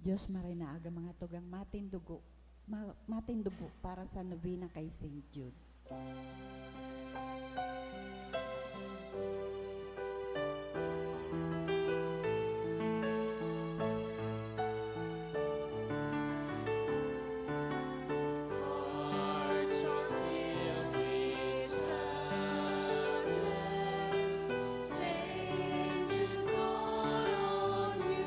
Diyos marinaaga mga tugang matindugo para sa nobina kay St. Jude. Hearts are filled with sadness, Saint Jude, call on you.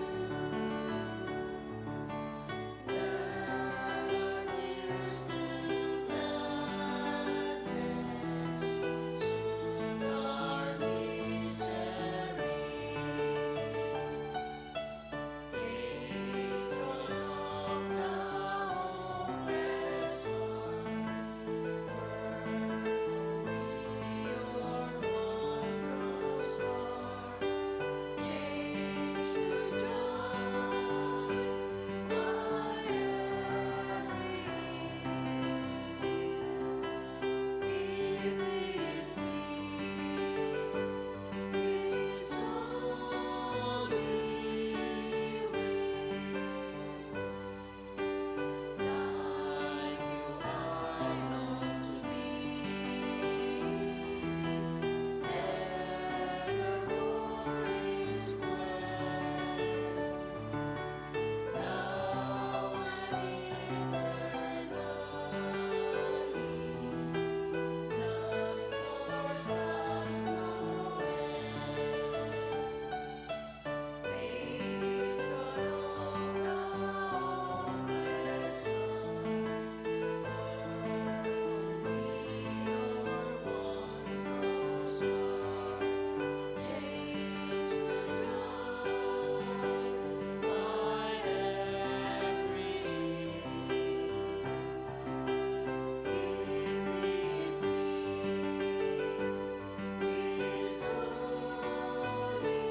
Turn our tears to gladness, soothe our misery. Saint John of the hopeless heart, work on me your wondrous art. Change to joy my every be with me, His holy way. Like you I long to be, evermore His way. Now and eternally, love's force has no end. Patron of the hopeless heart, work on me your wondrous art. Change to joy my every His holy way.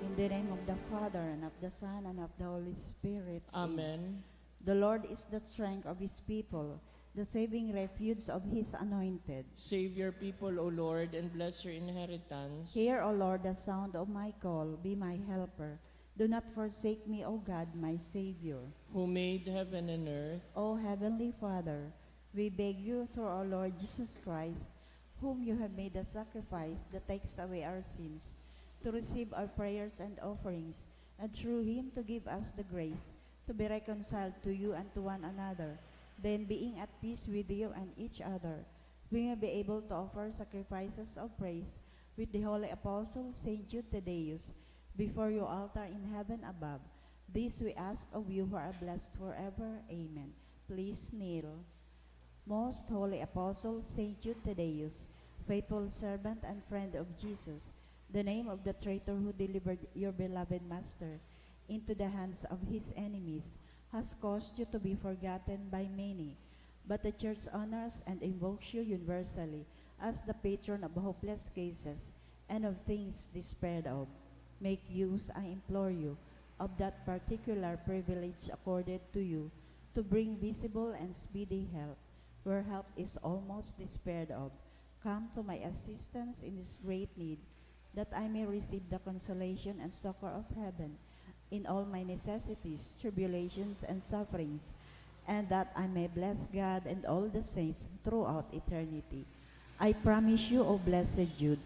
In the name of the Father, and of the Son, and of the Holy Spirit. Amen. The Lord is the strength of His people, the saving refuge of His anointed. Save your people, O Lord, and bless your inheritance. Hear, O Lord, the sound of my call, be my helper. Do not forsake me, O God, my Savior. Who made heaven and earth. O Heavenly Father, we beg you through our Lord Jesus Christ, whom you have made a sacrifice that takes away our sins, to receive our prayers and offerings, and through Him to give us the grace to be reconciled to you and to one another. Then, being at peace with you and each other, we may be able to offer sacrifices of praise with the holy apostle Saint Jude Thaddeus before your altar in heaven above. This we ask of you who are blessed forever. Amen. Please kneel. Most holy apostle Saint Jude Thaddeus, faithful servant and friend of Jesus, the name of the traitor who delivered your beloved Master into the hands of his enemies has caused you to be forgotten by many, but the Church honors and invokes you universally as the patron of hopeless cases and of things despaired of. Make use, I implore you, of that particular privilege accorded to you to bring visible and speedy help where help is almost despaired of. Come to my assistance in this great need, that I may receive the consolation and succor of heaven in all my necessities, tribulations, and sufferings, and that I may bless God and all the saints throughout eternity. I promise you, O blessed Jude,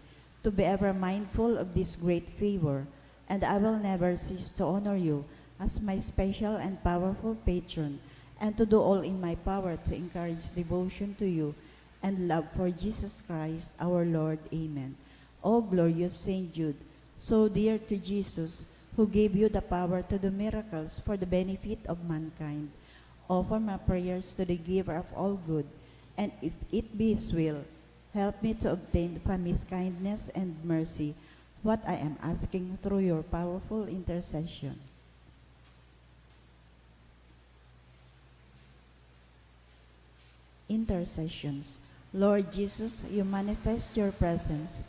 to be ever mindful of this great favor, and I will never cease to honor you as my special and powerful patron, and to do all in my power to encourage devotion to you and love for Jesus Christ our Lord. Amen. O glorious Saint Jude, so dear to Jesus, who gave you the power to do miracles for the benefit of mankind, offer my prayers to the giver of all good, and if it be His will, help me to obtain from His kindness and mercy what I am asking through your powerful intercession. Intercessions. Lord Jesus, you manifest your presence,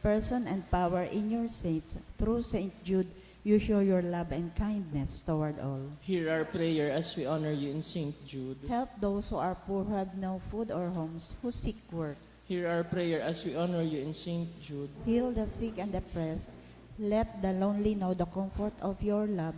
person and power in your saints. Through Saint Jude, you show your love and kindness toward all. Hear our prayer as we honor you in St. Jude. Help those who are poor, who have no food or homes, who seek work. Hear our prayer as we honor you in St. Jude. Heal the sick and oppressed. Let the lonely know the comfort of your love.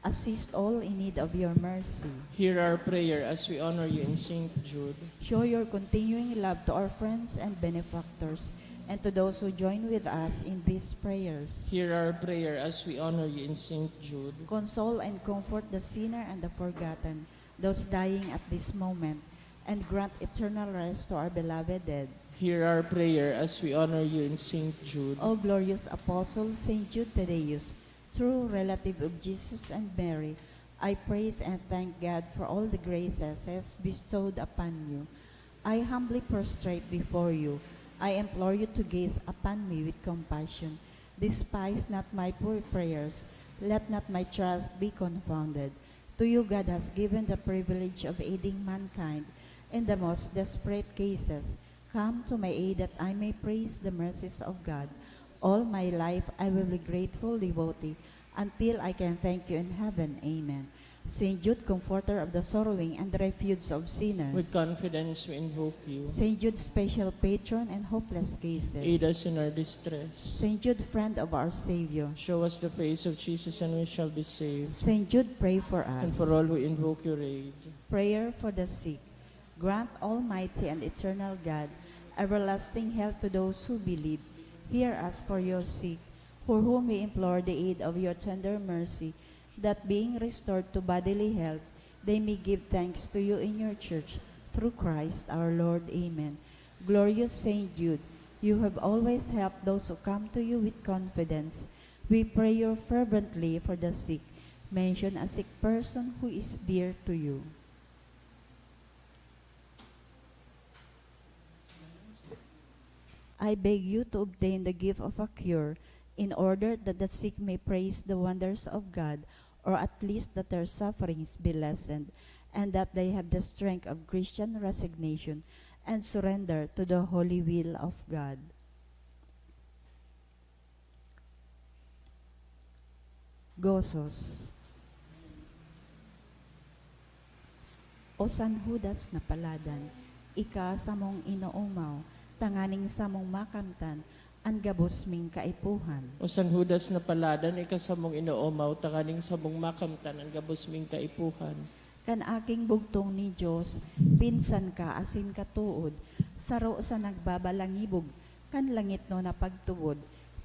Assist all in need of your mercy. Hear our prayer as we honor you in St. Jude. Show your continuing love to our friends and benefactors, and to those who join with us in these prayers. Hear our prayer as we honor you in St. Jude. Console and comfort the sinner and the forgotten, those dying at this moment, and grant eternal rest to our beloved dead. Hear our prayer as we honor you in St. Jude. O glorious Apostle Saint Jude Thaddeus, true relative of Jesus and Mary, I praise and thank God for all the graces He has bestowed upon you. I humbly prostrate before you. I implore you to gaze upon me with compassion. Despise not my poor prayers. Let not my trust be confounded. To you God has given the privilege of aiding mankind in the most desperate cases. Come to my aid that I may praise the mercies of God. All my life I will be grateful devotee until I can thank you in heaven. Amen. Saint Jude, comforter of the sorrowing and the refuge of sinners. With confidence we invoke you. Saint Jude, special patron and hopeless cases. Aid us in our distress. Saint Jude, friend of our Savior. Show us the face of Jesus and we shall be saved. Saint Jude, pray for us. And for all who invoke your aid. Prayer for the sick. Grant, Almighty and eternal God, everlasting health to those who believe. Hear us for your sick, for whom we implore the aid of your tender mercy, that being restored to bodily health, they may give thanks to you in your church, through Christ our Lord. Amen. Glorious Saint Jude, you have always helped those who come to you with confidence. We pray you fervently for the sick. Mention a sick person who is dear to you. I beg you to obtain the gift of a cure, in order that the sick may praise the wonders of God, or at least that their sufferings be lessened, and that they have the strength of Christian resignation and surrender to the holy will of God. Gozos. O San Judas na paladan, ika sa mong inuumaw, tanganing sa mong makamtan, ang gabos ming kaipuhan. O San Judas na paladan, ikasamong inoomaw, tanganing sa mong makamtan, ang gabos ming kaipuhan. Kan aking bugtong ni Diyos, pinsan ka asin katuod, saro sa nagbabalangibog, kan langit no na pagtuod,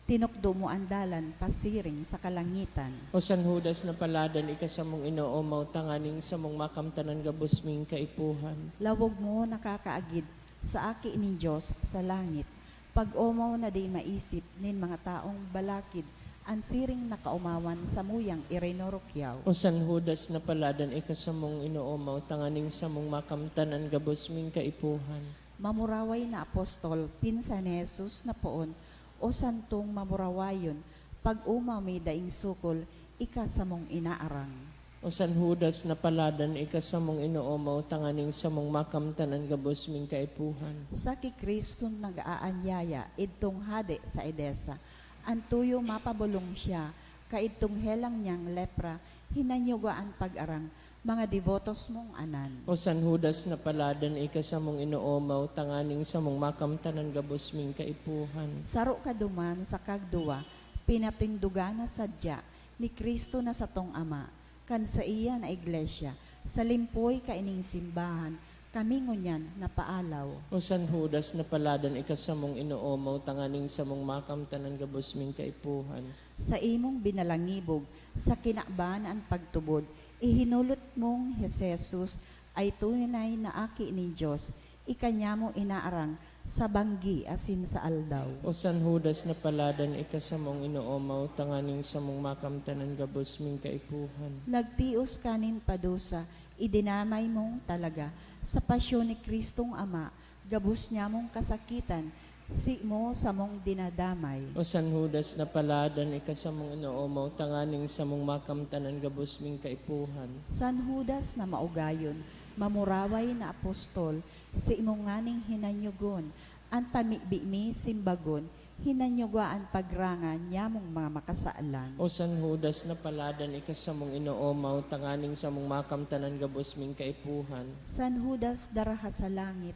tinukdo mo ang dalan, pasiring sa kalangitan. O San Judas na paladan, ikasamong inoomaw, tanganing sa mong makamtan, ang gabos ming kaipuhan. Lawog mo nakakaagid, sa aki ni Diyos sa langit, pag-umaw na di maisip nin mga taong balakid, ang siring nakaumawan sa muyang irenorokyaw. O San Judas na paladan, ikasamong inoomaw, tanganing sa mong makamtan, ang gabos ming kaipuhan. Mamuraway na apostol, pinsan ni Jesus na poon, o santong mamurawayon, pag-umaw may daing sukol, ikasamong inaarang. O San Judas na paladan, ikasamong inoomaw, tanganing sa mong makamtan, ang gabos ming kaipuhan. Sa kikristo nag-aanyaya, idtong hade sa Edesa, ang tuyo mapabulong siya, kaitong helang niyang lepra, hinanyugaan pag-arang, mga devotos mong anan. O San Judas na paladan, ikasamong inoomaw, tanganing sa mong makamtan, ang gabos ming kaipuhan. Saro kaduman sa kagduwa, pinatinduga na sadya, ni Kristo na sa tong ama, kan sa iya na iglesia, sa limpoy kaining simbahan, kami ngunyan na paalaw. O San Judas na paladan, ikasamong inoomaw, tanganing sa mong makamtan, ang gabos ming kaipuhan. Sa imong binalangibog, sa kinakban ang pagtubod, ihinulot mong Jesus ay tunay na aki ni Diyos, ikanya mo inaarang, sa banggi asin sa aldaw. O San Judas na paladan, ikasamong inoomaw, tanganing sa mong makamtan, ang gabos ming kaipuhan. Nagtios kanin padusa, idinamay mong talaga, sa pasyon ni Kristong Ama, gabus niya mong kasakitan, si mo sa mong dinadamay. O San Judas na paladan, ikasamong inoomaw, tanganing sa mong makamtan, ang gabos ming kaipuhan. San Judas na maugayon, mamuraway na apostol, si imong nganing hinanyugon, ang pamibimi simbagon, hinanyugaan pagrangan niya mong mga makasaalan. O San Judas na paladan, ikasamong inoomaw, tanganing sa mong makamtan, ang gabos ming kaipuhan. San Judas daraha sa langit,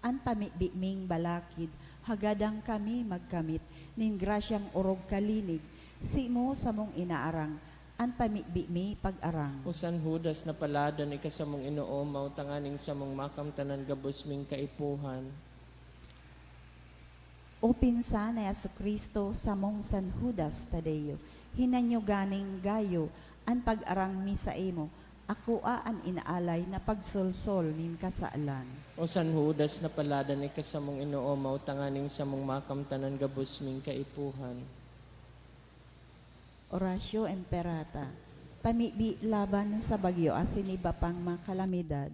ang pamibiming balakid, hagadang kami magkamit, nin grasyang orog kalinig, Si mo sa mong inaarang, an pamibi mi pag-arang. O San Judas na paladan ikasamong inoomaw tanganing sa mong makamtanan gabos ming kaipuhan. O pinsa na Yesu Kristo sa mong San Judas Tadeo, hinanyo ganing gayo, an pag-arang mi sa imo, ako an inaalay na pagsolsol min kasaalan. O San Judas na paladan ikasamong inoomaw tanganing sa mong makamtanan gabos ming kaipuhan. Orasyo Emperata, pamibi laban sa bagyo asin iba pang mga kalamidad,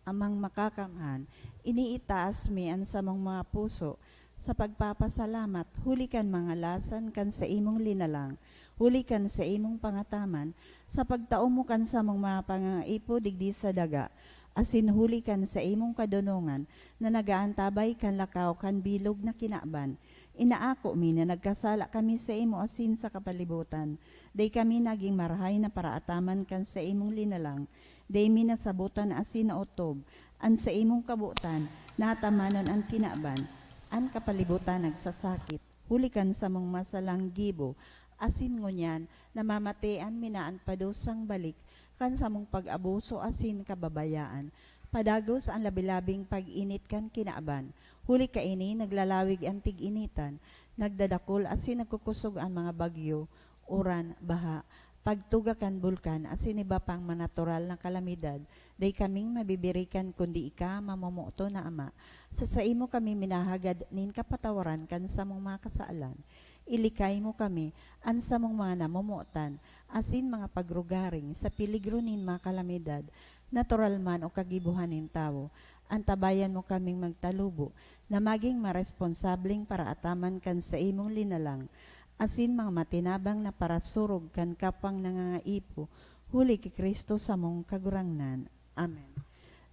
amang makakamhan, iniitaas mi an sa mong mga puso, sa pagpapasalamat, huli kan mga lasan kan sa imong linalang, huli kan sa imong pangataman, sa pagtao mo kan sa mong mga pangaipo digdi sa daga, asin huli kan sa imong kadunungan, na nagaantabay kan lakaw kan bilog na kinaban. Inaako mi na nagkasala kami sa imo asin sa kapalibutan. Day kami naging marahay na paraataman kan sa imong linalang. Day mi nasabutan asin na utob. An sa imong kabutan, natamanon ang kinaban. An kapalibutan nagsasakit. Hulikan sa mong masalang gibo. Asin ngunyan, namamatean minaan padusang balik. Kan sa mong pag-abuso asin kababayaan. Padagos ang labilabing pag-init kan kinaaban. Huli ka ini, naglalawig ang tig-initan, nagdadakol asin nagkukusog ang mga bagyo, uran, baha, pagtuga kan bulkan asin iba pang manatural na kalamidad, day kaming mabibirikan kundi ika mamumuto na ama. Sa imo kami minahagad nin kapatawaran kan sa mong mga kasaalan. Ilikay mo kami, an sa mong mga namumutan, asin mga pagrugaring sa piligro nin mga kalamidad, natural man o kagibuhanin tao, antabayan mo kaming magtalubo, na maging maresponsabling para ataman kan sa imong linalang, asin mga matinabang na para surog kan kapang nangangaipo, huli ki Kristo sa mong kagurangnan. Amen.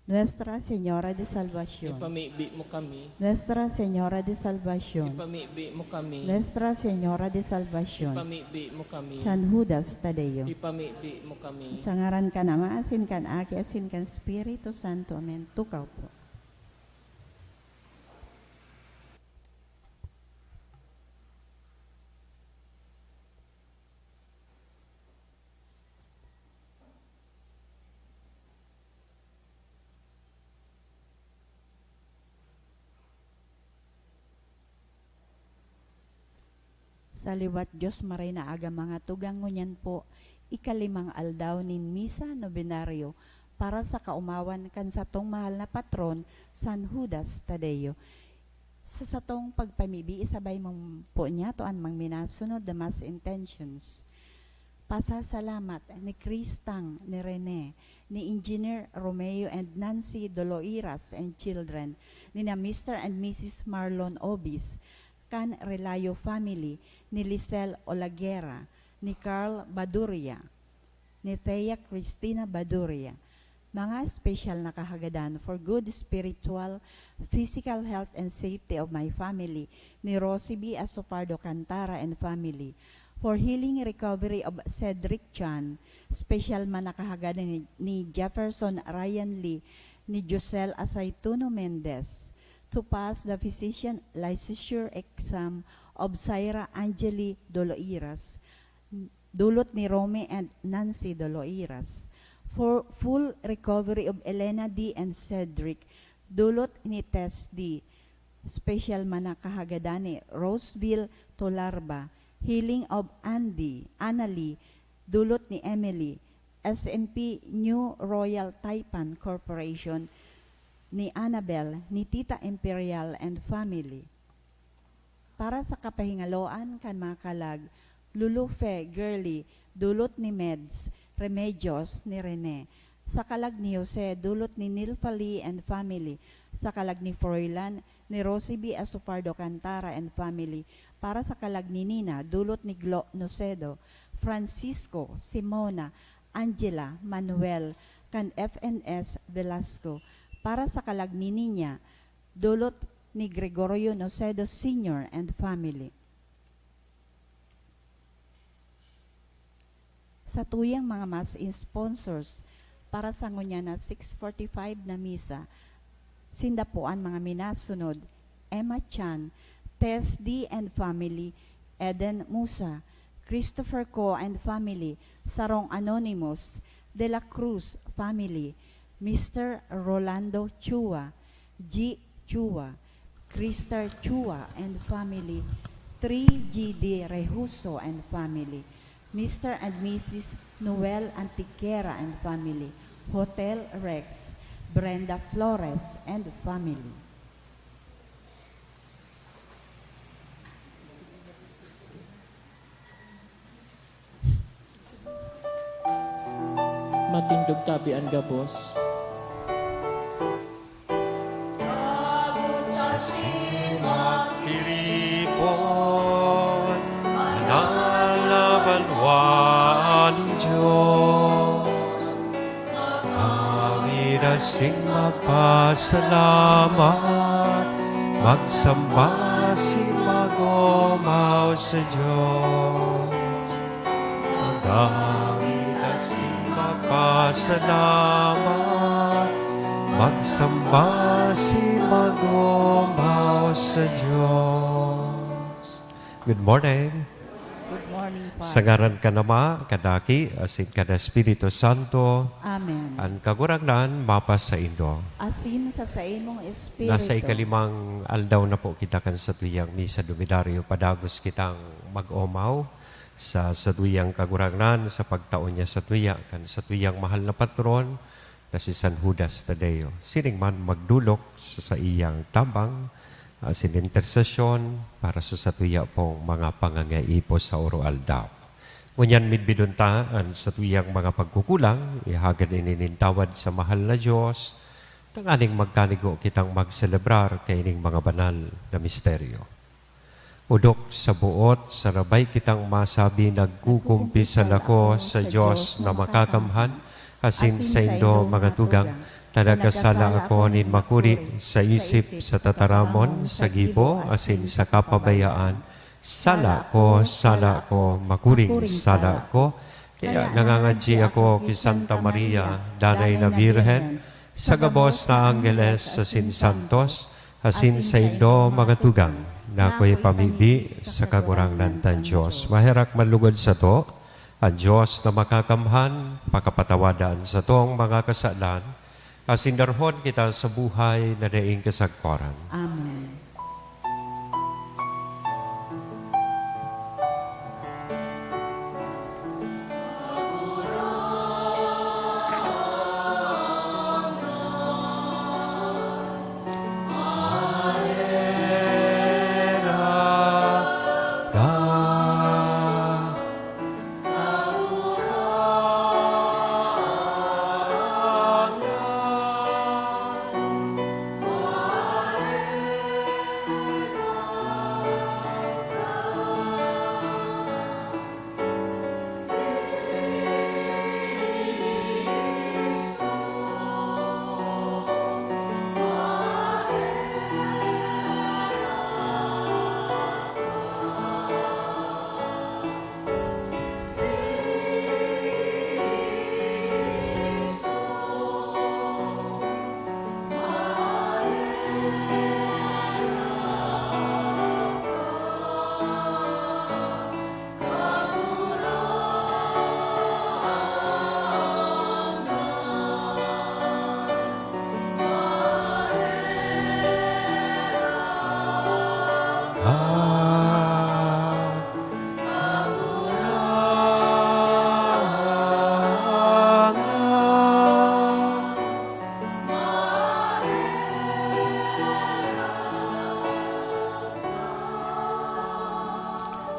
Nuestra Señora de Salvación. Ipamibi mo kami. Nuestra Señora de Salvación. Ipamibi mo kami. Nuestra Señora de Salvación. Ipamibi mo kami. San Judas Tadeo. Ipamibi mo kami. Sa ngaran ka na maasin kan Aki, asin kan Espiritu Santo. Amen. Tukaw po. Sa liwat Diyos maray na aga mga tugang ngunyan po, ikalimang aldaw nin misa nobenaryo para sa kaumawan kan satong mahal na patron, San Judas Tadeo. Sa satong pagpamibi, isabay mong po niya to an mang minasunod the mass intentions. Pasasalamat ni Kristang, ni Rene, ni Engineer Romeo and Nancy Doloiras and children, ni na Mr. and Mrs. Marlon Obis, kan Relayo family, ni Lisel Olaguera, ni Carl Baduria, ni Thea Cristina Baduria. Mga special na kahagadan for good spiritual, physical health and safety of my family, ni Rosie B. Asopardo Cantara and family. For healing recovery of Cedric Chan, special man na kahagadan ni Jefferson Ryan Lee, ni Josel Asaituno Mendez. To pass the physician licensure exam of Zaira Angeli Doloiras, dulot ni Rome and Nancy Doloiras. For full recovery of Elena D. and Cedric, dulot ni Tess D. Special man na kahagadan ni Roseville Tolarba. Healing of Annalie, dulot ni Emily. SMP New Royal Taipan Corporation, ni Annabel, ni Tita Imperial and family. Para sa kapahingaloan kan mga kalag, Lulufe Girly, dulot ni Meds, Remedios ni Rene. Sa kalag ni Jose, dulot ni Nilfali and family. Sa kalag ni Froilan, ni Rosie B. Asopardo Cantara and family. Para sa kalag ni Nina, dulot ni Glo Nocedo, Francisco, Simona, Angela, Manuel, kan FNS Velasco. Para sa kalag ni Niña, dulot ni Gregorio Nocedo Sr. and family. Sa tuyang mga mas sponsors, para sa ngunya na 6:45 na misa, sindapuan mga minasunod, Emma Chan, Tess D. and family, Eden Musa, Christopher Co. and family, Sarong Anonymous, De La Cruz family, Mr. Rolando Chua, G. Chua, Crystal Chua and family, 3GD Rehuso and family, Mr. and Mrs. Noel Antiquera and family, Hotel Rex, Brenda Flores and family. Matindog tabi ang gabos. Magpiripon, manalabanwa ni Diyos. Kami dasing magpasalamat, magsamba si magomaw sa Diyos. Kami dasing magpasalamat, magsamba si magomaw sa Diyos. Good morning. Good morning, Sa Father. ngaran ka nama, kadaki, asin ka na Espiritu Santo, Amen. ang kagurangnan, mapa sa Indo. Asin sa imong Espiritu. Nasa ikalimang aldaw na po kita kan sa tuyang misa domidaryo, padagos kitang mag-omaw sa tuyang kagurangnan, sa pagtaon niya sa tuya, kan sa tuyang mahal na patron, na si San Judas Tadeo. Sining man magdulok sa iyang tabang, sin intersesyon para sa satuya pong mga pangangaipo sa oro aldaw. Ngunyan midbiduntaan sa tuyang mga pagkukulang, ihagad ininintawad sa mahal na Diyos, tanganing magkanigo kitang magselebrar kaining mga banal na misteryo. Udok sa buot, sa rabay kitang masabi, nagkukumpisal ako sa Diyos na makakamhan, asin sa Indo mga tugang, talagkasala ako nin makuri sa isip, sa tataramon, sa gibo, asin sa kapabayaan. Sala ko, makuring sala ko. Kaya nangangadji ako kay Santa Maria, Danay na Birhen, sa gabos na Angeles, asin Santos, asin sa Indo mga tugang, na ako'y pamibi sa kagurangnan tan Diyos. Maherak malugod sa to, ang Diyos na makakamhan, pakapatawadan sa tong mga kasalan, asindarhon kita sa buhay na daing kasagparan. Amen.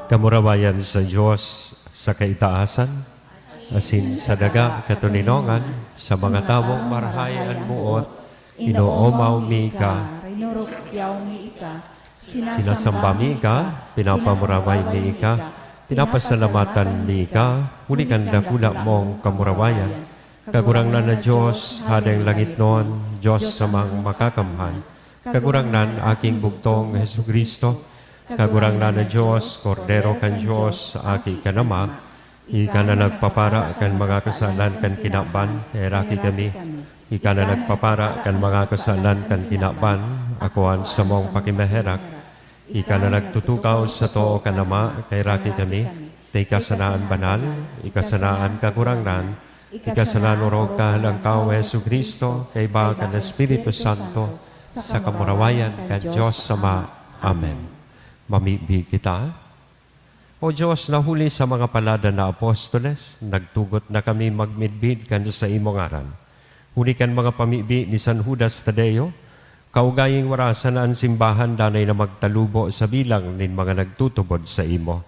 Kamurabayan sa Diyos sa kaitaasan, asin sa daga katuninongan, sa mga tamong marhayan muot, inoomaw mi ka, Rinurukyaw mi ika, sinasamba mi ka, pinapamuraway mi ka, pinapasalamatan mi ka, hulikan dakula mong kamurabayan. Kagurangnan na Diyos, hadeng langit noon, Diyos sa mga makakamhan. Kagurangnan aking bugtong Hesus Kristo, kagurangnan na Diyos, Kordero kan Diyos, aki kanama, ika na nagpapara kan mga kasalan kan kinaban, eraki kami, ika na nagpapara kan mga kasalan kan kinaban, akuan sa mong pakimaherak, Ika na nagtutukaw sa too kanama, kay raki kami, tay kasanaan banal, ikasanaan kagurangnan, ikasanaan urog kahalang kao Yesu Kristo, kay baka na Espiritu Santo, sa kamurawayan ka Diyos Ama. Amen. Mamibi kita. O Diyos, nahuli sa mga palada na apostoles, nagtugot na kami magmidbid kan sa imong aran. Huli kan mga pamibi ni San Judas Tadeo, kaugaying warasan na ang simbahan danay na magtalubo sa bilang nin mga nagtutubod sa imo.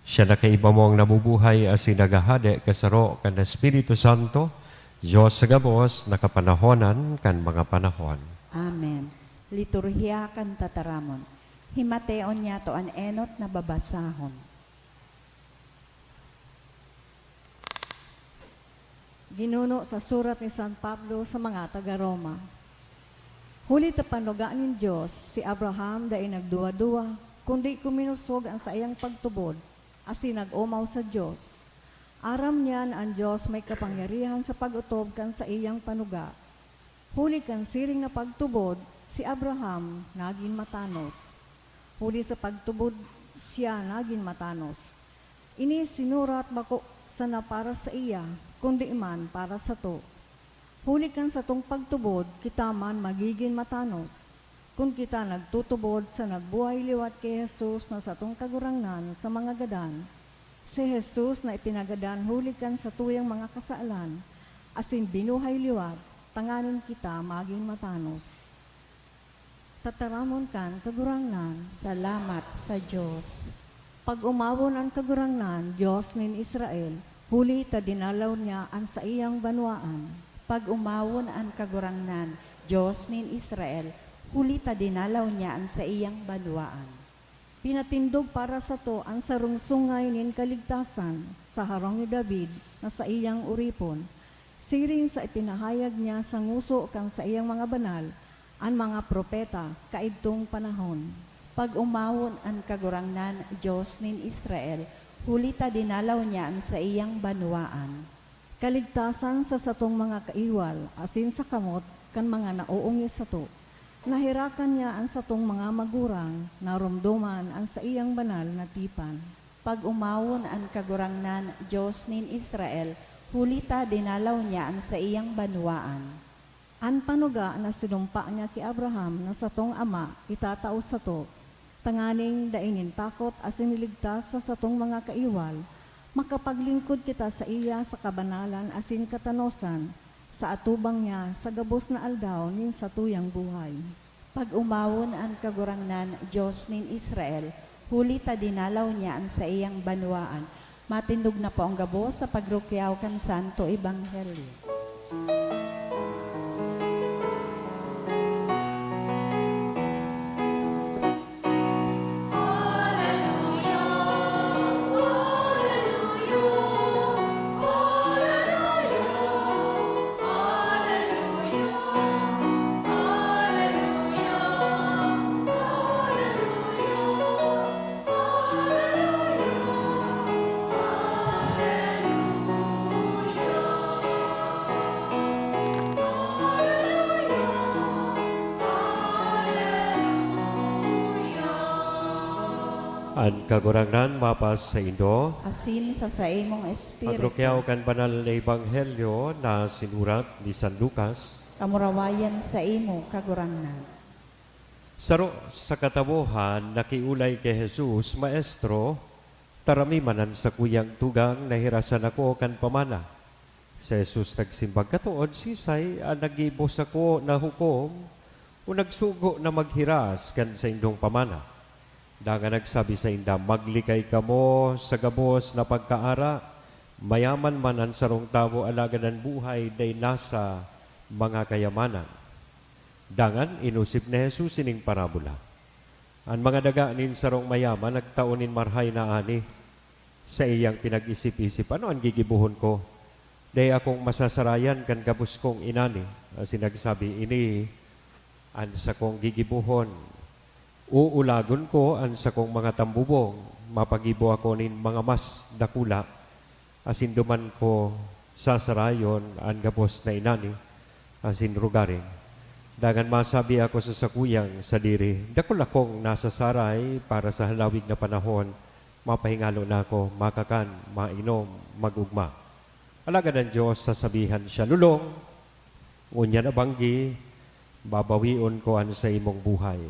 Siya na kaiba mo ang nabubuhay as sinagahade kasaro kan Espiritu Santo, Diyos sa gabos, nakapanahonan kan mga panahon. Amen. Liturhiya kan tataramon. Himateon niya to an enot na babasahon. Ginuno sa surat ni San Pablo sa mga taga-Roma. Huli ta panugaan ng Diyos, si Abraham dahil nagduwa-duwa, kundi kuminusog ang sa iyang pagtubod, asi nag-umaw sa Diyos. Aram niyan ang Diyos may kapangyarihan sa pag-utob kan sa iyang panuga. Huli kan siring na pagtubod, si Abraham naging matanos. Huli sa pagtubod, siya naging matanos. Ini sinurat bako sana para sa iya, kundi man para sa to. Huli kan sa tong pagtubod, kita man magiging matanos. Kung kita nagtutubod sa nagbuhay liwat kay Jesus na sa tong kagurangnan sa mga gadan, si Jesus na ipinagadan huli kan sa tuyang mga kasaalan, asin binuhay liwat, tanganin kita maging matanos. Tataramon kan kagurangnan, Salamat sa Diyos. pag umawon ang kagurangnan, Diyos nin Israel, huli ta dinalaw niya ang sa iyang banwaan. Pag umawon ang kagurangnan, Diyos nin Israel, huli ta dinalaw niya ang sa iyang banwaan. Pinatindog para sa to ang sarungsungay nin kaligtasan sa harong ni David na sa iyang uripon. Siring sa ipinahayag niya sa nguso kang sa iyang mga banal, ang mga propeta kaidtong panahon. Pag umawon ang kagurangnan, Diyos nin Israel, huli ta dinalaw niya ang sa iyang banwaan. Kaligtasan sa satong mga kaiwal, asin sa kamot, kan mga nauungis sa to. Nahirakan niya ang satong mga magurang, narumduman ang sa iyang banal na tipan. Pag umawon ang kagurangnan, Diyos nin Israel, huli ta dinalaw niya ang sa iyang banwaan. An panuga na sinumpa niya ki Abraham na satong ama, itatao sa to, tanganing dainin takot asin niligtas sa satong mga kaiwal, makapaglingkod kita sa iya sa kabanalan asin katanosan, sa atubang niya sa gabos na aldaw nin sa tuyang buhay. Pag umawon ang kagurangnan, Diyos nin Israel, huli ta dinalaw niya ang sa iyang banwaan. Matindog na po ang gabos sa pagrukyaw kan Santo Ebanghelyo. Ang kagurangnan mapas sa Indo, Asin sa imong espiritu, pagrukyaw kan banal na Ebanghelyo na sinurat ni San Lucas, kamurawayan sa imo kagurangnan. saro sa katabuhan nakiulay kay Jesus, Maestro, taramimanan sa kuyang tugang nahirasan ako kan pamana. Si Jesus nagsimbag katuod, sisay, nagibos ako na hukom, o nagsugo na maghiras kan sa indong pamana. Danga nagsabi sa inda, maglikay kamo sa gabos na pagkaara, mayaman man ang sarong tao alagadan buhay day nasa mga kayamanan. Dangan inusip ni Jesus ining parabola. Ang mga dagaanin sarong mayaman nagtaunin marhay na ani sa iyang pinag-isip-isip. Ano ang gigibuhon ko? Day akong masasarayan kan gabos kong inani. Sinagsabi, ini ang sa kong gigibuhon. Uulagon ko ang sa kong mga tambubong, mapagibo ako nin mga mas dakula, asin duman ko sasarayon ang gabos na inani, asin rugarin. Dagan masabi ako sa sakuyang sa diri, dakol akong nasa saray para sa halawig na panahon, mapahingalo na ako, makakan, mainom, magugma. Alagad ang Diyos, sasabihan siya, lulong, unya na banggi, babawion ko an sa imong buhay.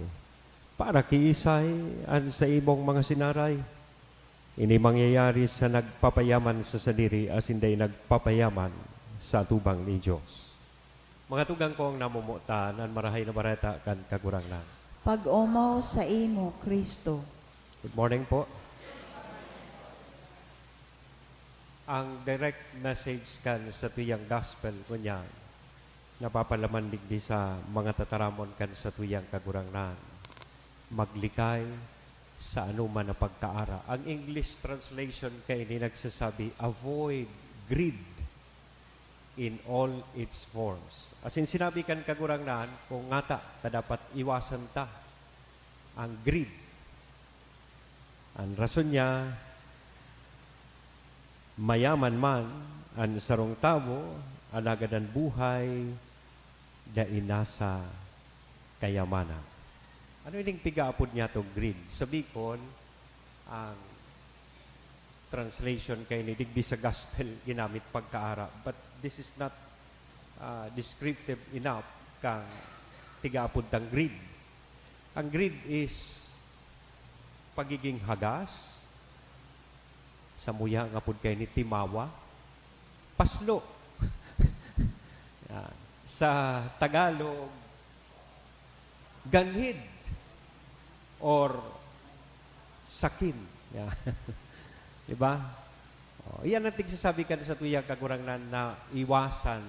Para kiisay an sa imong mga sinaray. Ini mangyayari sa nagpapayaman sa sadiri as hindi nagpapayaman sa tubang ni Diyos. Mga tugang kong namumutan, ang marahay na bareta kan kagurangnan. Pag-umaw sa imo, Kristo. Good morning po. Ang direct message kan sa tuyang gospel kunya, napapalaman digdi sa mga tataramon kan sa tuyang kagurangnan. Maglikay sa anuman na pagkaara. Ang English translation kay ni nagsasabi, avoid greed in all its forms. As in sinabi kan kagurangnan, kung ngata ta dapat iwasan ta ang greed. Ang rason niya, mayaman man ang sarong tao, alagad ang buhay, da inasa kayamanan. Ano yung pigaapod niya to greed? Sa Bicol, ang translation kay ni digdi sa gospel ginamit pagkaara. But this is not descriptive enough kang tigaapod tang greed. Ang greed is pagiging hagas, sa muya nga pud kay ni timawa, paslo. Yan. Sa Tagalog, ganhid or sakin. Yan. Diba? Iyan ang tigsasabi kan sa tuyang kagurangnan na iwasan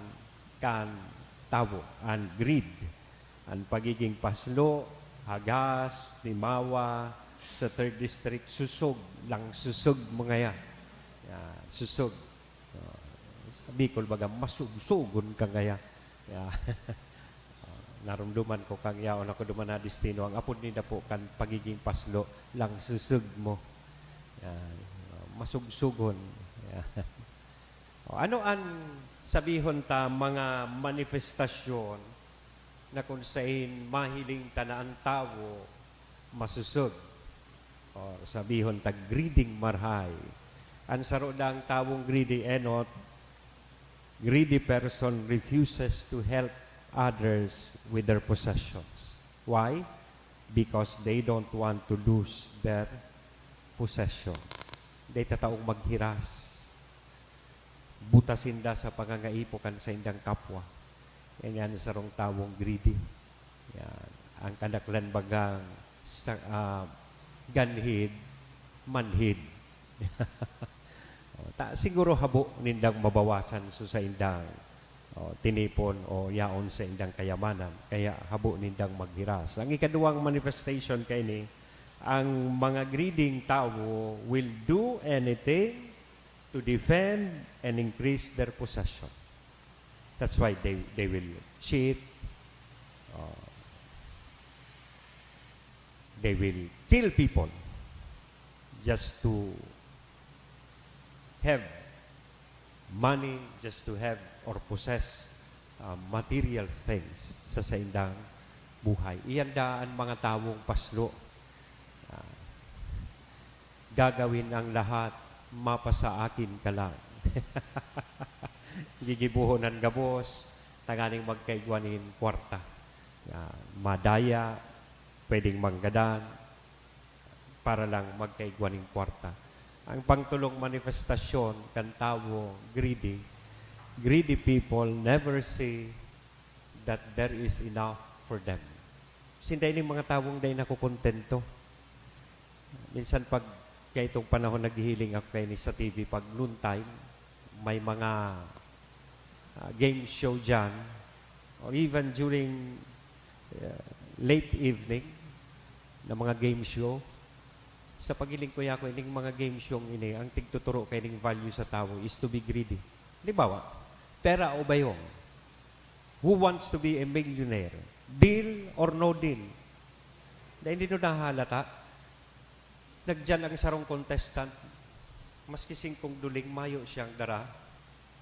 kan tao, ang greed, ang pagiging paslo, hagas, timawa, sa 3rd district, susog, lang susog mga yan. Susog. Sa Bicol baga, masugsugon ka ngaya. Narumduman ko kang yaon ako duman na destino. Ang apod nila po kan pagiging paslo, lang susog mo. Masugsugon. Ano ang sabihon ta mga manifestasyon na kung saan mahiling tanaan tao masusog? O sabihon ta greeding marhay. Ang sarodang tawong greedy enot, greedy person refuses to help others with their possessions. Why? Because they don't want to lose their possession. Di tataong maghiras. Butasin da sa pangangaipokan sa indang kapwa. Yan sarong tawong greedy. Yan. Ang kadaklan bagang ganhid, manhid. Siguro habo nindang mabawasan sa indang tinipon o yaon sa indang kayamanan. Kaya habo nindang maghiras. Ang ikaduwang manifestation kay ni, ang mga greeding tao will do anything to defend and increase their possession. That's why they will cheat. They will kill people just to have money, just to have or possess material things sa indang buhay. Iyan daan mga tawong paslo. Gagawin ang lahat, mapasa akin ka lang. Gigibuhonan gabos, tanganing magkaigwanin kwarta. Madaya, pwedeng manggadan, para lang magkaigwaning kwarta. Ang pangtulong manifestasyon, kan tao, greedy people never say that there is enough for them. Sinday ni mga tawong day nakukontento. Minsan pag kaya itong panahon naghihiling ako kayo sa TV, pag noon time, may mga game show dyan, or even during late evening, na mga game show, sa pagiling ko yako, ining mga game show ini, ang tigtuturo kay ining value sa tao is to be greedy. Di ba? Pera o bayong? Who wants to be a millionaire? Deal or no deal? Dahil hindi nyo nahalata, nagdyan ang sarong contestant, maski 5 duling mayo siyang dara.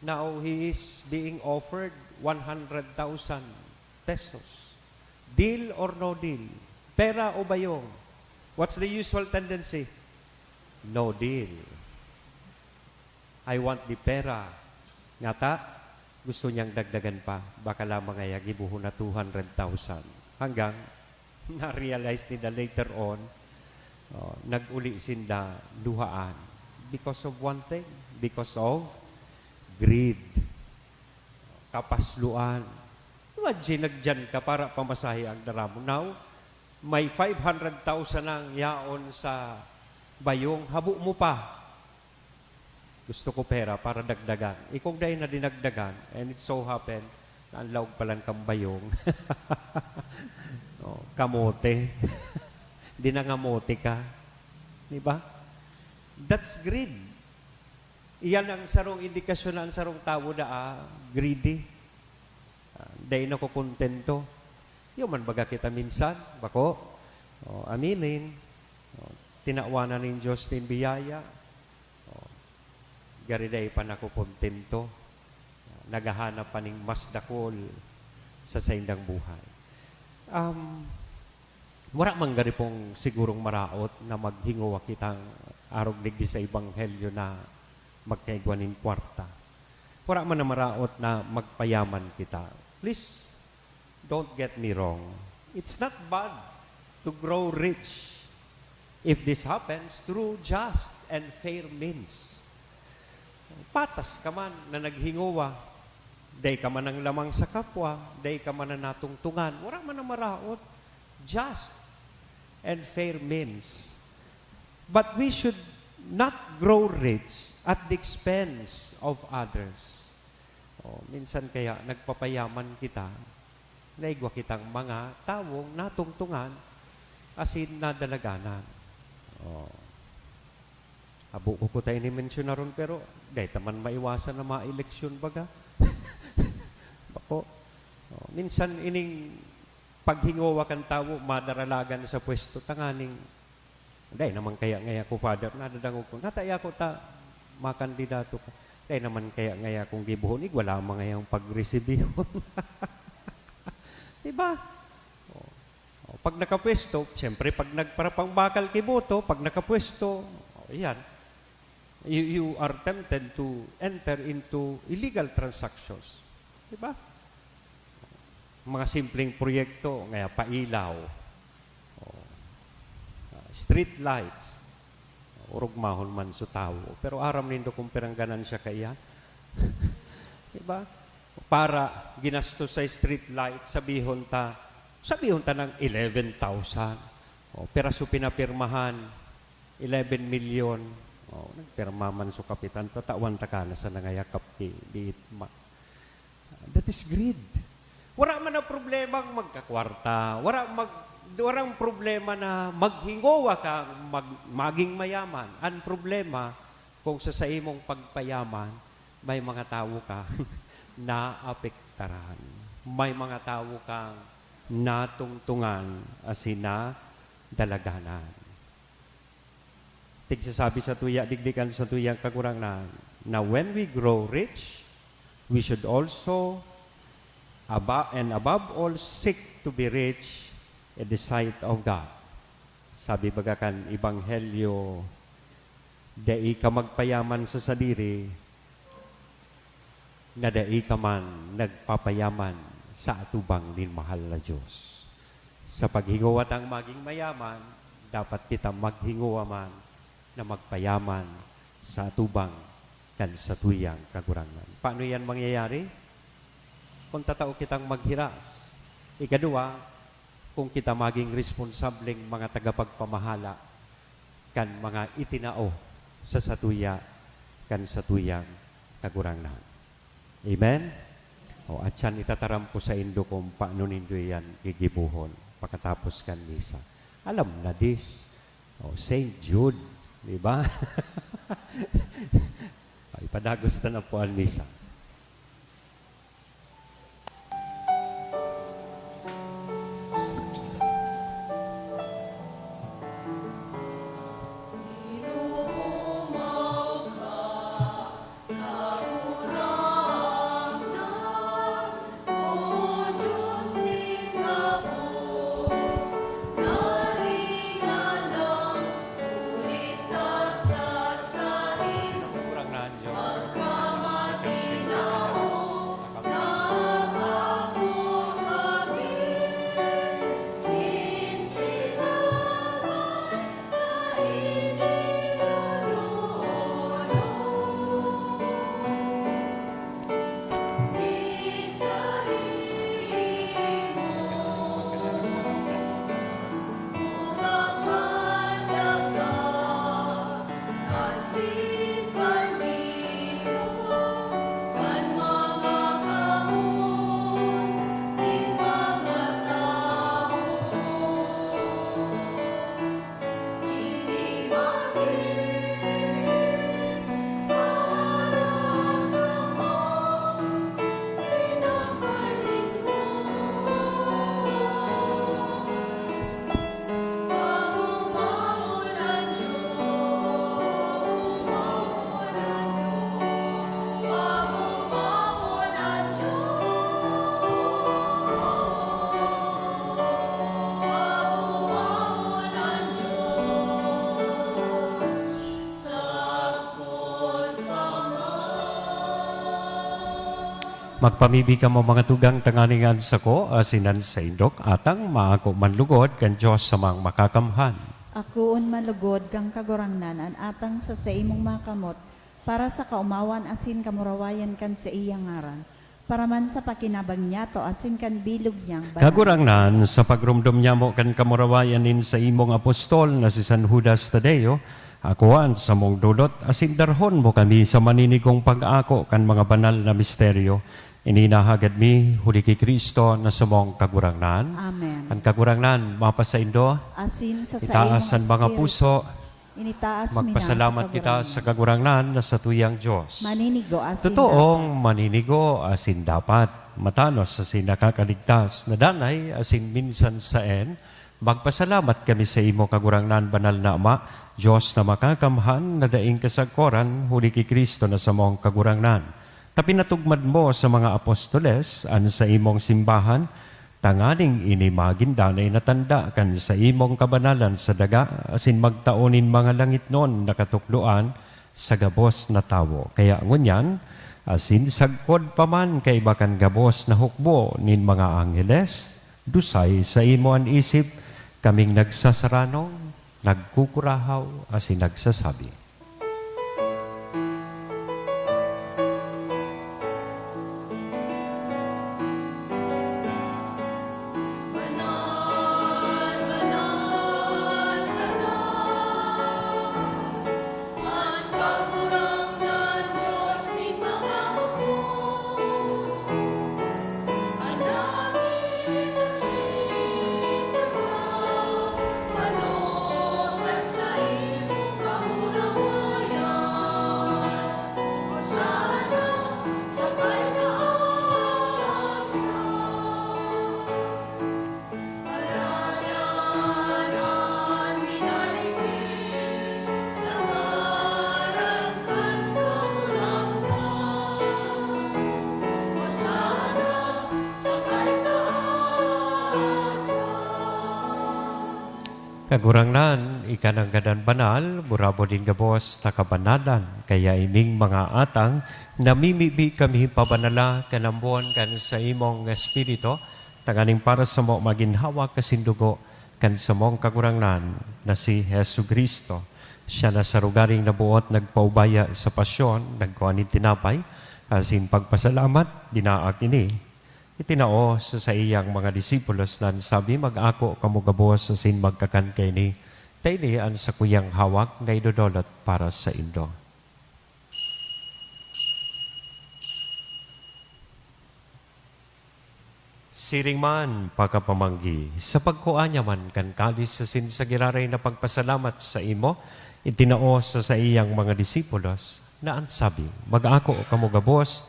Now, he is being offered 100,000 pesos. Deal or no deal? Pera o bayong? What's the usual tendency? No deal. I want the pera. Ngata, gusto niyang dagdagan pa. Baka lamang ay gibuho na 200,000. Hanggang na-realize nila later on, nag-uli sinda luhaan. Because of one thing. Because of greed. Kapasluan. Imagine, nagdyan ka para pamasahe ang dara mo. Now, may 500,000 ang yaon sa bayong. Habo mo pa. Gusto ko pera para dagdagan. Kung dahil na dinagdagan, and it so happen, na ang laog palang kang bayong. Kamote. Dinangamote ka. Diba? That's greed. Iyan ang sarong indikasyon na ang sarong tao na greedy. Dahil nakukontento. Yung man baga kita minsan, bako, aminin, tinawanan ng Diyos ng biyaya, gariday pa nakukontento, naghahanap pa ng mas dakol sa saindang buhay. Wala man gari pong sigurong maraot na maghingawa kitang arog digdi sa Ebanghelyo na magkaigwan ng kwarta. Wala man na maraot na magpayaman kita. Please, don't get me wrong. It's not bad to grow rich if this happens through just and fair means. Patas ka man na naghingawa, day ka man ang lamang sa kapwa, day ka man na natungtungan, wala man na maraot. Just and fair means. But we should not grow rich at the expense of others. Minsan kaya nagpapayaman kita, naigwa kitang mga tawong natungtungan asin nadalaganan. Abo ko tayo ni-mention na ron, pero dahil taman maiwasan na ma-eleksyon baga. Bako, minsan ining paghingawa kang tao, madaralagan sa pwesto, tanganing, dahil naman kaya ngaya ko, Father, nadadangog ko, nataya ko makandidato ka. Dahil naman kaya ngaya kung gibuhon, wala mga yung pag-resibihon. Diba? Pag nakapwesto, siyempre, pag nagparapang bakal kiboto, pag nakapwesto, yan, you are tempted to enter into illegal transactions. Diba? Mga simpleng proyekto, ngaya pailaw, street lights, urugmahon man sa tao. Pero aram nindo kung perangganan siya kaya. Diba? Para ginastos sa street light, sabihon ta ng 11,000. Pero so pinapirmahan, 11 million. Nagpirma man so kapitan, tatawan ta ka na sa nangayakap di itma. That is greed. Wala man na problemang magkakwarta. Warang problema na maghingawa ka, maging mayaman. Ang problema, kung sa imong pagpayaman, may mga tao ka na apektaran. May mga tao kang natungtungan asin na dalaganan. Tigsasabi sa tuya, digdikan sa tuyang kakurangan, na when we grow rich, we should also, above all, seek to be rich in the sight of God. Sabi bagakan Ebanghelyo, dai ka magpayaman sa sadiri, na dai ka man nagpapayaman sa atubang din mahal na Diyos. Sa paghinguwat ang maging mayaman, dapat kita maghinguwa man na magpayaman sa atubang kan sa tuyang kagurangan. Paano yan mangyayari? Kung tatao kitang maghiras. Ikadua, kung kita maging responsableng mga tagapagpamahala kan mga itinao sa satuya kan satuyang kagurangan. Amen? At yan itataram ko sa indo kung paano nindo yan gigibuhon pagkatapos kan misa. Alam na this. St. Jude. Diba? Ipadagos na po ang misa. Magpamibi ka mo mga tugang tanganingan sa ko, asinan sa indok, atang maako manlugod kan Diyos sa mga makakamhan. Akuon malugod kang kagurangnan an atang sa imong makamot para sa kaumawan asin kamurawayan kan sa iyang ngaran. Para man sa pakinabang niya to asin kan bilog niyang banal. Kagurangnan sa pagrumdum niya mo kan kamurawayanin sa imong apostol na si San Judas Tadeo, akuan sa mong dulot, asin darhon mo kami sa maninigong pag-ako kan mga banal na misteryo. Ininahagad mi, huli kay Kristo na sa mong kagurangnan. Amen. Ang kagurangnan, mapasaindo, Asin sa itaas ang mga espiritu, puso, initaas magpasalamat kita sa kagurangnan na sa tuyang Diyos. maninigo asin Totoong maninigo asin dapat, matanos asin nakakaligtas, na danay asin minsan saen, magpasalamat kami sa imo kagurangnan banal na Ama, Diyos na makakamhan na daing kasagkoran, huli kay Kristo na sa mong kagurangnan. Tapinatugmad mo sa mga apostoles, an sa imong simbahan, tanganing inimagin danay natanda kan sa imong kabanalan sa daga, asin magtaonin mga langit non nakatukluan sa gabos na tawo. Kaya ngunyan, asin sagkod paman kay bakan gabos na hukbo nin mga angheles, dusay sa imo an isip, kaming nagsasaranong, nagkukurahaw, asin nagsasabi. Kagurangnan, ikananggadan banal, burabo din gabos, takabanalan, kaya ining mga atang, namimibi kami pabanala, kanambuan kan sa imong espiritu, tanganing para sa mo maginhawa kasindugo, kan sa mong kagurangnan, na si Jesu Kristo. Siya na sa rugaring nabuot, nagpaubaya sa pasyon, nagkuhanin tinapay, asin pagpasalamat, dinaak ini. Itinao sa iyang mga disipulos na sabi, mag-ako kamugabos sa sin magkakan kay ni, tayo ang sa kuyang hawak na idodolot para sa indo. Siring man, pagkapamanggi, sa pagkuanya man kan kalis sa sinsagiraray na pagpasalamat sa imo, itinao sa iyang mga disipulos na ang sabi, mag-ako kamugabos,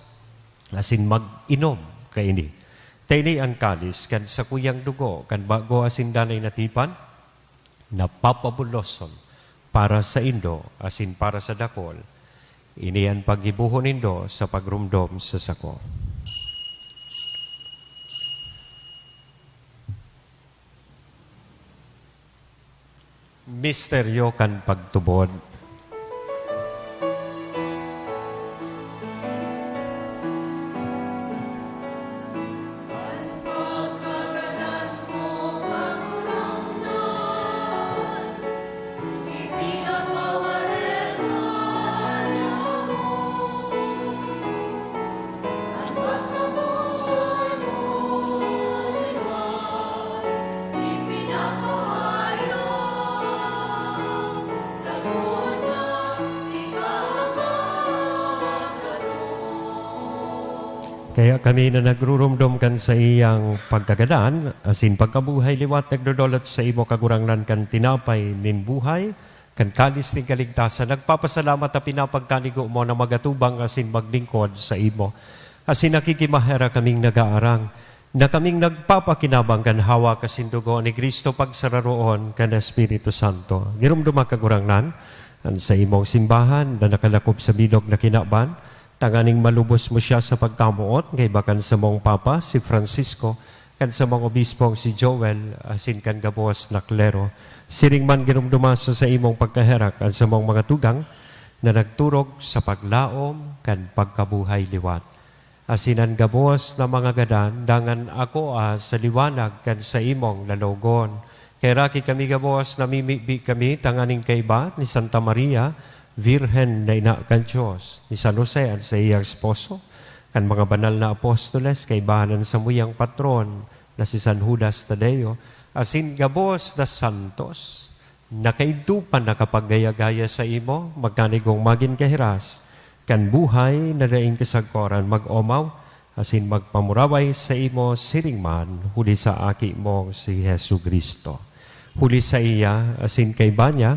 asin mag-inom kaini. Tayo ang kalis kan sa kuyang dugo, kan bago asin danay natipan, napapabuloson para sa indo, asin para sa dakol. Ini ang paghibuhon nindo sa pagrumdom sa sako. Misteryo kan pagtubod. Kaya kami na nagrurumdum kan sa iyang pagkagadan, asin pagkabuhay liwat nagdodolot sa imo kagurangnan kan tinapay nin buhay, kan kalis ning kaligtasan, nagpapasalamat at pinapagkanigo mo na magatubang asin maglingkod sa imo. Asin nakikimahera kaming nagaarang, na kaming nagpapakinabang kan hawa kasindugo ni Kristo pagsararoon kan Espiritu Santo. Girumduma kagurangnan, an sa imong simbahan na nakalakop sa bilog na kinaban, tanganing malubos mo siya sa pagkamuot, kay bakan sa mong papa, si Francisco, kan sa mong obispong si Joel, asin kan gabos na klero. Siring man ginumdumasa sa imong pagkaherak, at sa mong mga tugang, na nagturog sa paglaom, kan pagkabuhay liwat. asinan gabos na mga gadan, dangan ako sa liwanag kan sa imong lalogon. Kay raki kami gabos, namimibi kami, tanganing kaiba ni Santa Maria, Virhen na ina kan Diyos, ni San Jose at sa iyang esposo, kan mga banal na apostoles, kaibahanan sa muyang patron, na si San Judas Tadeo, asin gabos na santos, nakaidupan na kapaggaya-gaya sa imo, magkanigong magin kahiras, kan buhay na daing kasagkoran mag-omaw, asin magpamuraway sa imo siringman, huli sa aki mo si Hesu Kristo. Huli sa iya, asin kay banya,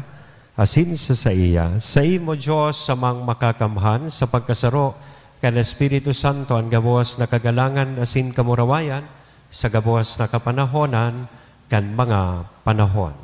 asin sa iya. Sa imo Diyos samang makakamhan sa pagkasaro, kan Espiritu Santo ang gabos na kagalangan, asin kamurawayan, sa gabos na kapanahonan, kan mga panahon.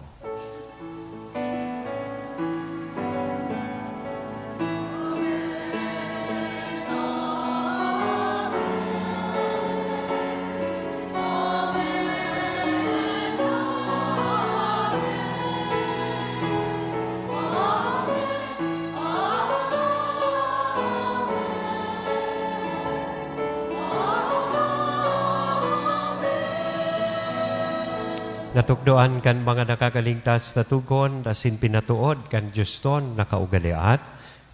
Natukdoan kan mga nakakalingtas na tugon, asin pinatuod kan Diyoston nakaugaliat,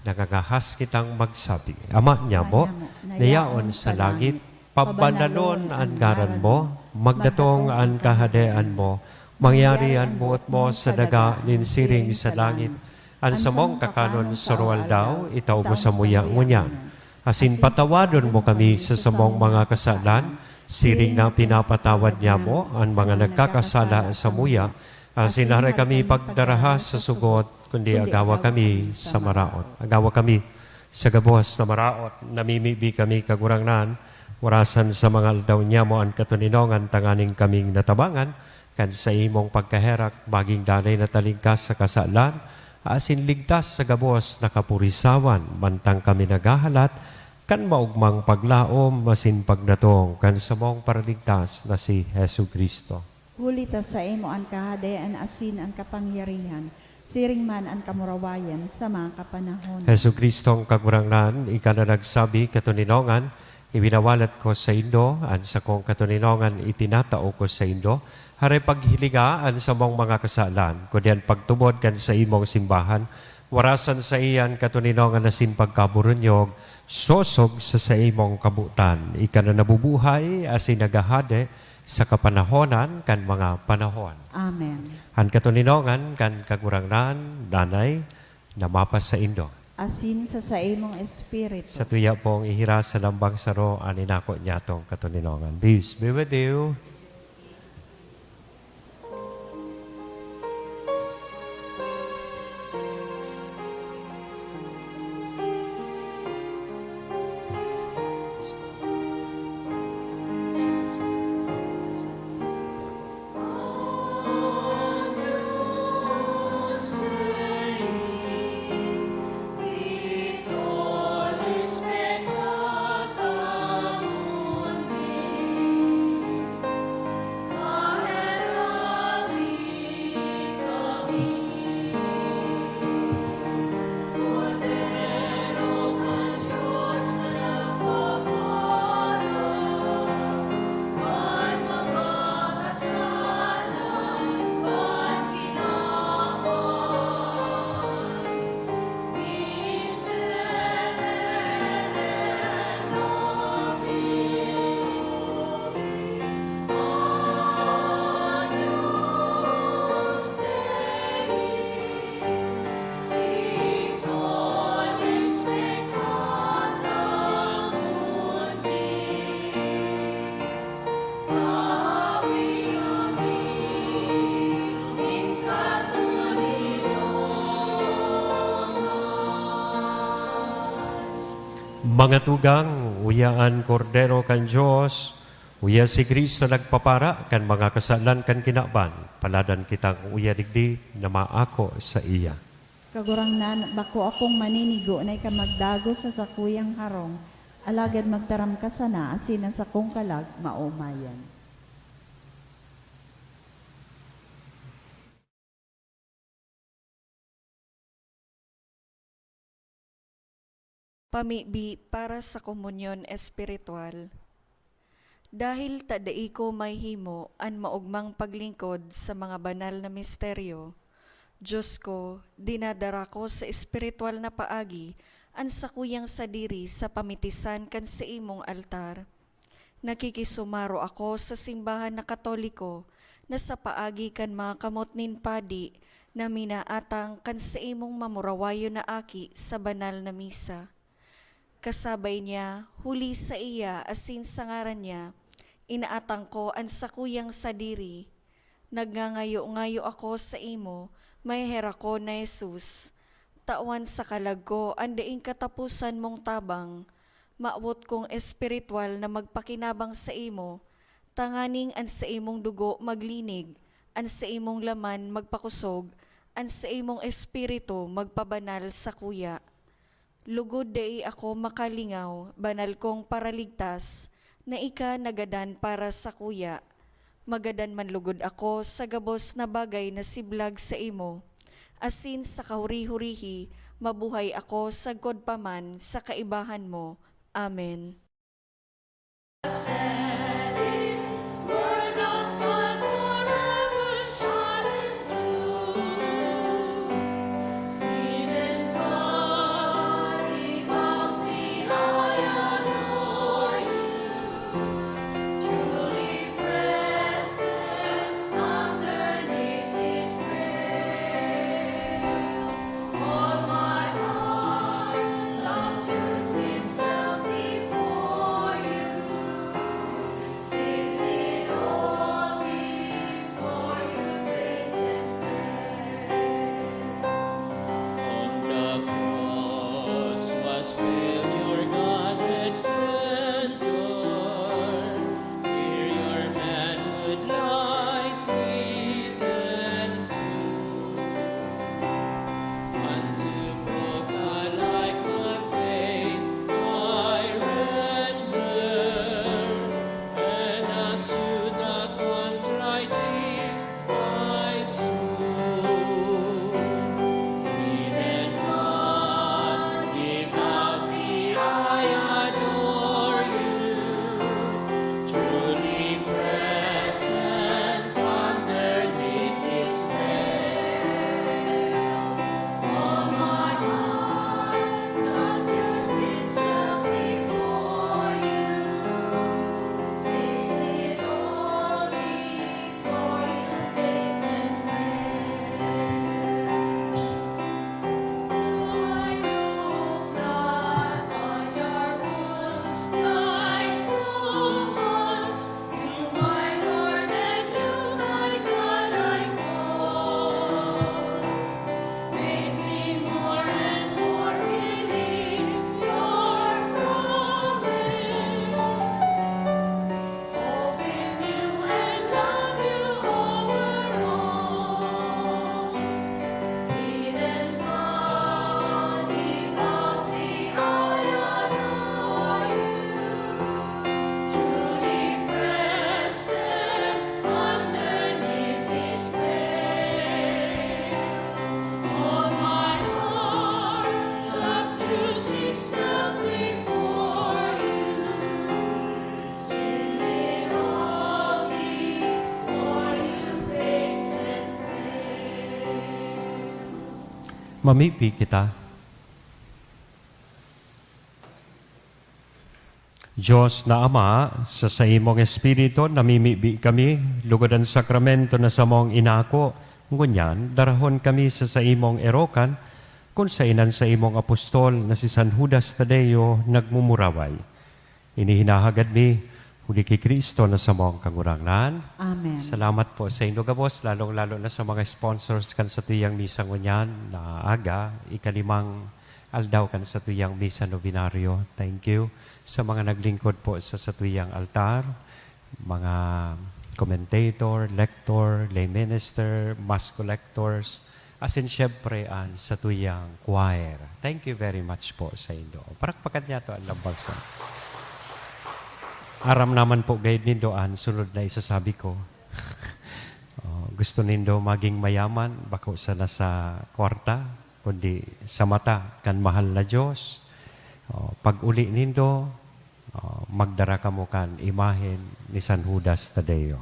nakakahas kitang magsabi. Ama niya mo, nayaon sa langit, pabananon ang ngaran mo, magdatong ang kahadean mo, mangyarian buot mo sa daga ninsiring sa langit, ang samong kakanon sa ruwal daw, itaw mo sa muya ngunyan. Asin patawadon mo kami sa samong mga kasalan, siring na pinapatawad niya mo ang mga nagkakasala sa muya, sinaray kami pagdaraha sa sugot, kundi agawa kami sa maraot. Agawa kami sa gabos na maraot, namimibi kami kagurangnan, warasan sa mga aldaw niya mo ang katuninongan, tanganing kaming natabangan, kan sa imong pagkaherak, maging danay na talingkas sa kasalan, asin ligtas sa gabos na kapurisawan, mantang kami nagahalat, kan maugmang paglaom, masin pagdatong, kan samong paraligtas na si Hesu Kristo. Huli ta sa imo ang kahadayaan, asin ang kapangyarihan, siring man ang kamurawayan sa mga kapanahon. Hesu Kristong kagurangnan, ika na nagsabi katuninongan, ibinawalat ko sa Indo, an sa kong katuninongan itinatao ko sa Indo, haray paghiligaan sa mong mga kasalan, kundi pagtubod kan sa imong simbahan, warasan sa iyan katuninongan na sin pagkaburunyog, sosog sa imong kabutan, ika na nabubuhay asin nagahade sa kapanahonan kan mga panahon. Amen. Han katuninongan kan kagurangnan, danay, namapas sa Indo. Asin sa imong espiritu. Sa tuya pong ihira sa lambang saro, aninako niya tong katuninongan. Peace be with you. Mga tugang, uyaan kordero kan Diyos, uya si Kristo nagpapara, kan mga kasalan kan kinaban, paladan kitang uya digdi na maako sa iya. Kagurangnan, bako akong maninigo na ikamagdago sa sakuyang harong, alagad magtaram ka sana, asinan sa kong kalag, maumayan. Pamibi para sa komunyon espiritual. Dahil tadai ko may himo an maugmang paglingkod sa mga banal na misteryo, Diyos ko, dinadara ko sa espiritual na paagi an sakuyang sadiri sa pamitisan kan sa imong altar. Nakikisumaro ako sa simbahan na Katoliko na sa paagi kan mga kamot nin padi na minaatang kan sa imong mamurawayo na aki sa banal na misa. Kasabay niya, huli sa iya asin sa ngaran niya, inaatang ko ang sakuyang sadiri. Nagngangayo-ngayo ako sa imo, may hera ko na Jesus. Tawan sa kalag ko, andaing katapusan mong tabang, maawot kong espiritual na magpakinabang sa imo, tanganing an sa imong dugo maglinig, an sa imong laman magpakusog, an sa imong espiritu magpabanal sa kuya. Lugod dai ako makalingaw, banal kong paraligtas, na ika nagadan para sa kuya. Magadan man lugod ako sa gabos na bagay na siblag sa imo. Asin sa kahuri-hurihi, mabuhay ako sagkod paman sa kaibahan mo. Amen. Mamipi kita. Diyos na Ama, sa imong Espiritu, namimibi kami, lugod ang sakramento na sa mong inako, ngunyan, darahon kami sa imong erokan, kung sa inan sa imong apostol na si San Judas Tadeo nagmumuraway. Inihinahagad mi, huli kay Kristo na sa mong kangurangnan. Amen. Salamat po sa inyo, Gabos, lalong-lalo na sa mga sponsors kan sa tuyang misa ngunyan na aga, ikalimang aldaw kan sa tuyang misa novenaryo. Thank you sa mga naglingkod po sa tuyang altar, mga commentator, lector, lay minister, mass collectors, asin syempre ang sa tuyang choir. Thank you very much po sa inyo. Parakpakan niya to ang lambagsa. Aram naman po gayud nindoan, sunod na isasabi ko. Gusto nindo maging mayaman, bako sana sa kwarta, kundi sa mata kan mahal na Diyos. Pag uli nindo, magdara ka mo kan imahen ni San Judas Tadeo.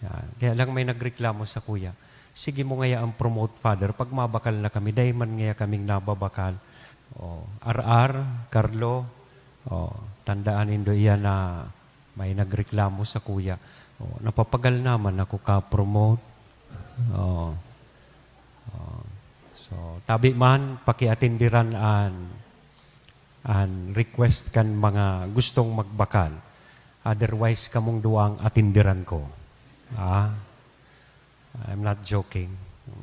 Yan. Kaya lang may nagreklamo sa kuya, sige mo ngaya ang promote, Father, pag mabakal na kami, dahil man ngaya kaming nababakal. Carlo, tandaan nindo iyan na may nagreklamo sa kuya. Napapagal naman ako ka-promote. So, tabi man, pakiatindiran an request kan mga gustong magbakal. Otherwise, kamong duwang atindiran ko. I'm not joking.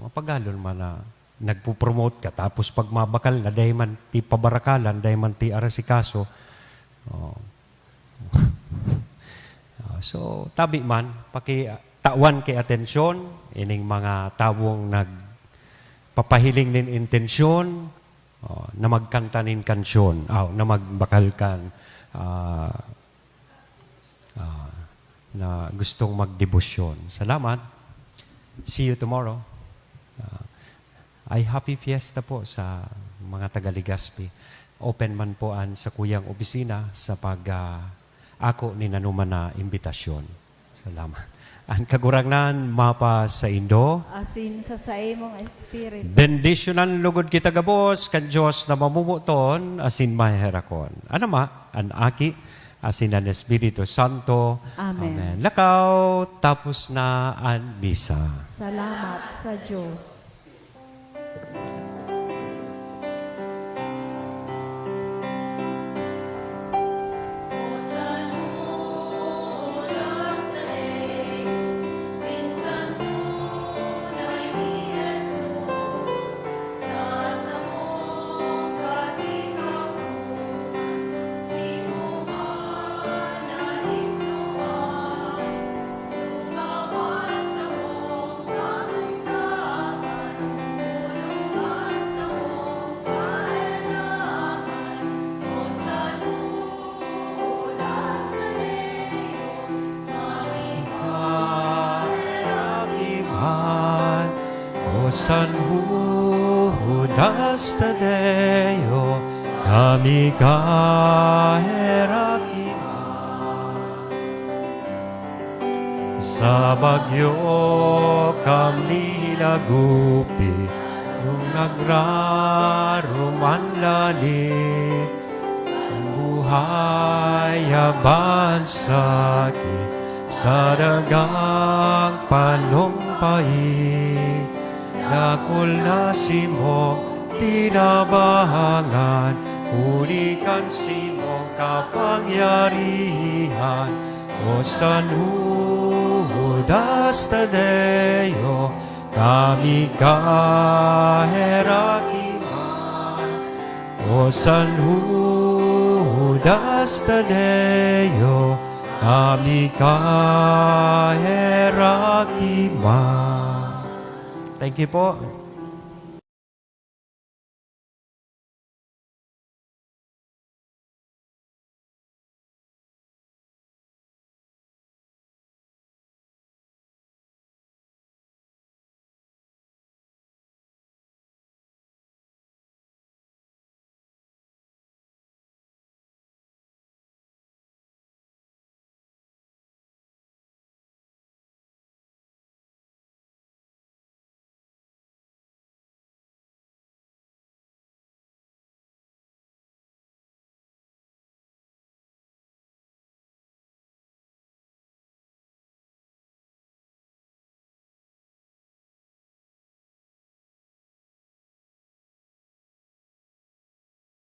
Mapagalon man na nagpo-promote ka, tapos pag mabakal na, dahil man ti pabarakalan, dahil man ti arasikaso. So, tabi man, tawan kay atensyon, ining mga tawong nagpapahiling nin intensyon, na magkanta nin kansyon, na magbakal kan, na gustong magdebosyon. Salamat. See you tomorrow. Ay happy fiesta po sa mga taga-Legazpi. Open man po sa kuyang opisina sa ako ni nanuman na imbitasyon. Salamat. Ang kagurangnan mapa sa Indo. Asin sa imong espiritu. Bendisyonan lugod kita gabos kan Diyos na mamumuton asin maherakon. Ano ma? An aki asin ang Espiritu Santo. Amen. Lakaw, tapos na ang misa. Salamat sa Diyos. San Judas Tadeo, kami kaherakiman. Sa bagyo kami nagupi, nung nagraruman langit, ang buhay abansaki, sa dagang panumpay. Dakol na simong tinabahangan, unikan simong kapangyarihan. O San Judas Tadeo, kami kaherakiman. O San Judas Tadeo, kami kaherakiman. Thank you po.